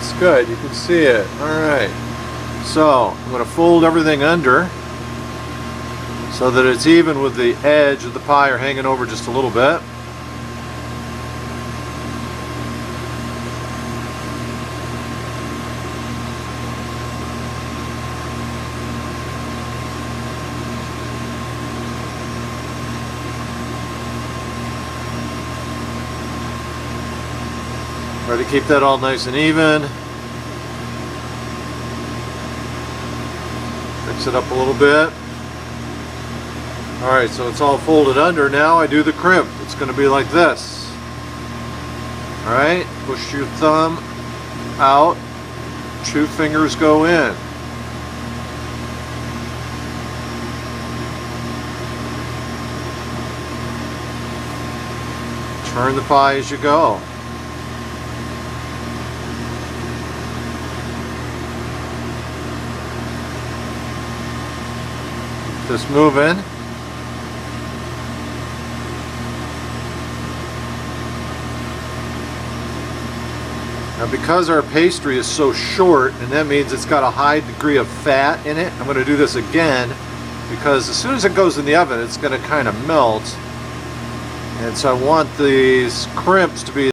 It's good. You can see it. Alright. So, I'm going to fold everything under so that it's even with the edge of the pie or hanging over just a little bit. Try to keep that all nice and even. Mix it up a little bit. Alright, so it's all folded under. Now I do the crimp. It's going to be like this. Alright, push your thumb out. 2 fingers go in. Turn the pie as you go. Just move in. Now because our pastry is so short, and that means it's got a high degree of fat in it, I'm going to do this again because as soon as it goes in the oven it's going to kind of melt, and so I want these crimps to be